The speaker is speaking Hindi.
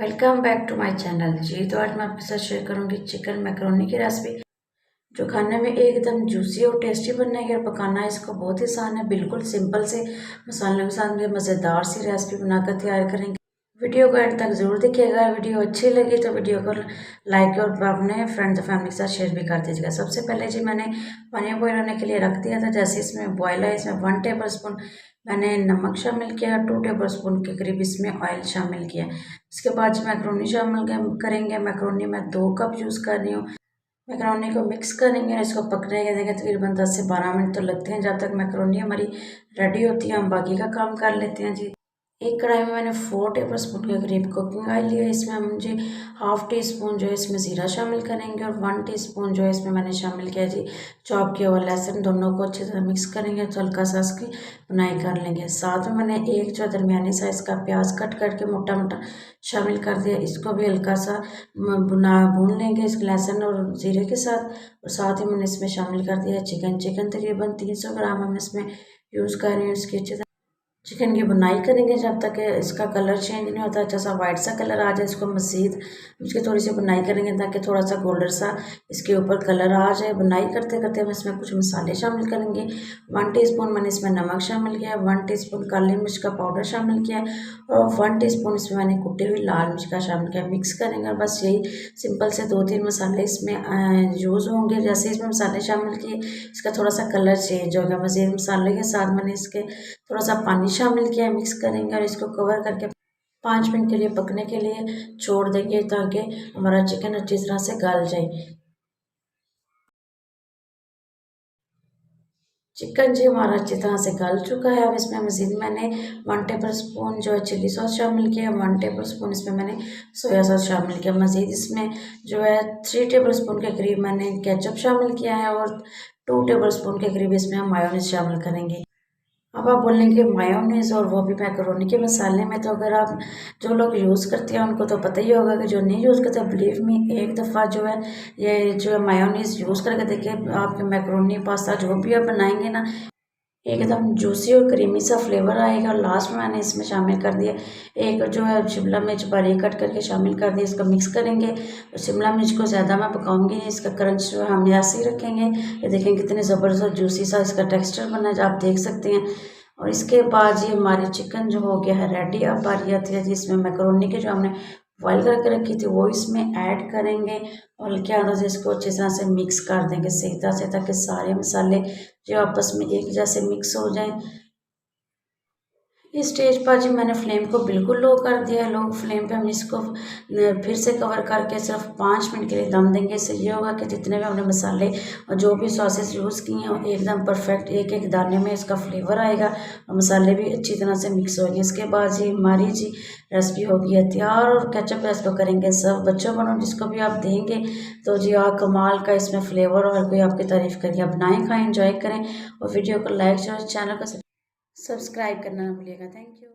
Welcome back to my channel जी। तो आज मैं आपके साथ शेयर करूंगी चिकन मैकरोनी की रेसिपी, जो खाने में एकदम जूसी और टेस्टी बनने और पकाना है इसको बहुत ही आसान है। बिल्कुल सिंपल से मसालों के साथ मज़ेदार सी रेसिपी बनाकर तैयार करेंगे। वीडियो को एंड तक ज़रूर देखिएगा। वीडियो अच्छी लगी तो वीडियो को लाइक और अपने फ्रेंड्स और फैमिली के साथ शेयर भी कर दीजिएगा। सबसे पहले जी मैंने पानी बॉयल होने के लिए रख दिया था। जैसे इसमें बॉयल है, इसमें 1 टेबल स्पून मैंने नमक शामिल किया, 2 टेबल स्पून के करीब इसमें ऑयल शामिल किया। इसके बाद जी मैक्रोनी शामिल करेंगे। मैक्रोनी मैं 2 कप यूज़ कर रही हूँ। मैक्रोनी को मिक्स करेंगे, इसको पकने के देंगे। तकरीबन 10 से 12 मिनट तो लगते हैं। जब तक मैक्रोनी हमारी रेडी होती है हम बाकी का काम कर लेते हैं जी। एक कढ़ाई में मैंने 4 टेबल स्पून के करीब कुकिंग ऑयल लिया। इसमें हम जी हाफ टी स्पून जो है इसमें ज़ीरा शामिल करेंगे और 1 टीस्पून जो है इसमें मैंने शामिल किया जी चॉप किया हुआ लहसुन। दोनों को अच्छी तरह मिक्स करेंगे तो हल्का सा इसकी बुनाई कर लेंगे। साथ में मैंने एक जो दरमियानी साइज़ का प्याज कट करके मोटा मोटा शामिल कर दिया। इसको भी हल्का सा भून लेंगे इस लहसुन और ज़ीरे के साथ। और साथ ही मैंने इसमें शामिल कर दिया चिकन तकरीबन 300 ग्राम हम इसमें यूज़ कर रहे हैं। इसकी अच्छी तरह चिकन की बुनाई करेंगे जब तक इसका कलर चेंज नहीं होता, अच्छा सा वाइट सा कलर आ जाए। इसको मज़ीद उसकी थोड़ी सी बुनाई करेंगे ताकि थोड़ा सा गोल्डन सा इसके ऊपर कलर आ जाए। बुनाई करते करते हम इसमें कुछ मसाले शामिल करेंगे। 1 टीस्पून मैंने इसमें नमक शामिल किया, 1 टीस्पून काली मिर्च का पाउडर शामिल किया और 1 टीस्पून इसमें मैंने कुटी हुई लाल मिर्च का शामिल किया। मिक्स करेंगे और बस यही सिंपल से 2-3 मसाले इसमें यूज़ होंगे। जैसे इसमें मसाले शामिल किए इसका थोड़ा सा कलर चेंज हो गया। मज़ीद मसाले के साथ मैंने इसके थोड़ा सा पानी शामिल किया है। मिक्स करेंगे और इसको कवर करके 5 मिनट के लिए पकने के लिए छोड़ देंगे ताकि हमारा चिकन अच्छी तरह से गल जाए। चिकन जी हमारा अच्छी तरह से गल चुका है। अब इसमें मज़ीद मैंने 1 टेबल स्पून जो है चिली सॉस शामिल किया, 1 टेबल स्पून इसमें मैंने सोया सॉस शामिल किया। मज़ीद इसमें जो है 3 टेबल स्पून के करीब मैंने केचप शामिल किया है और 2 टेबल स्पून के करीब इसमें हम मायोनीज शामिल करेंगे। अब आप बोलेंगे मायोनीज़ और वो भी मैकरोनी के मसाले में, तो अगर आप जो लोग यूज़ करते हैं उनको तो पता ही होगा कि जो नहीं यूज़ करते बिलीव मी एक दफ़ा जो है ये जो है मायोनीज़ यूज़ करके देखिए। आपके मैकरोनी पास्ता जो भी आप बनाएंगे ना एकदम जूसी और क्रीमी सा फ्लेवर आएगा। और लास्ट में मैंने इसमें शामिल कर दिया एक जो है शिमला मिर्च बारीक कट करके शामिल कर दिया। इसको मिक्स करेंगे और शिमला मिर्च को ज़्यादा मैं पकाऊंगी नहीं, इसका क्रंच जो है हम ऐसे ही रखेंगे। ये देखें कितने ज़बरदस्त जूसी सा इसका टेक्सचर बना है, आप देख सकते हैं। और इसके बाद ये हमारी चिकन जो हो गया है रेडी। अब बारी आती है जी इसमें मैकरोनी के जो हमने बॉयल करके रखी थी वो इसमें ऐड करेंगे और क्या होता है इसको अच्छी तरह से मिक्स कर देंगे सही तरह से ताकि सारे मसाले जो आपस में एक जैसे मिक्स हो जाएं। इस स्टेज पर जी मैंने फ्लेम को बिल्कुल लो कर दिया है। लो फ्लेम पे हम इसको फिर से कवर करके सिर्फ 5 मिनट के लिए दम देंगे। इससे ये होगा कि जितने भी हमने मसाले और जो भी सॉसेस यूज़ किए हैं एकदम परफेक्ट एक एक दाने में इसका फ्लेवर आएगा और मसाले भी अच्छी तरह से मिक्स होंगे। इसके बाद जी हमारी जी रेसिपी होगी है तैयार। और केचप रेस को करेंगे सर्व बच्चों को जिसको भी आप देंगे तो जी कमाल का इसमें फ्लेवर और कोई आपकी तारीफ़ करिए। आप बनाएँ खाएँ इंजॉय करें और वीडियो को लाइक शेयर चैनल को सब्सक्राइब करना ना भूलिएगा। Thank you.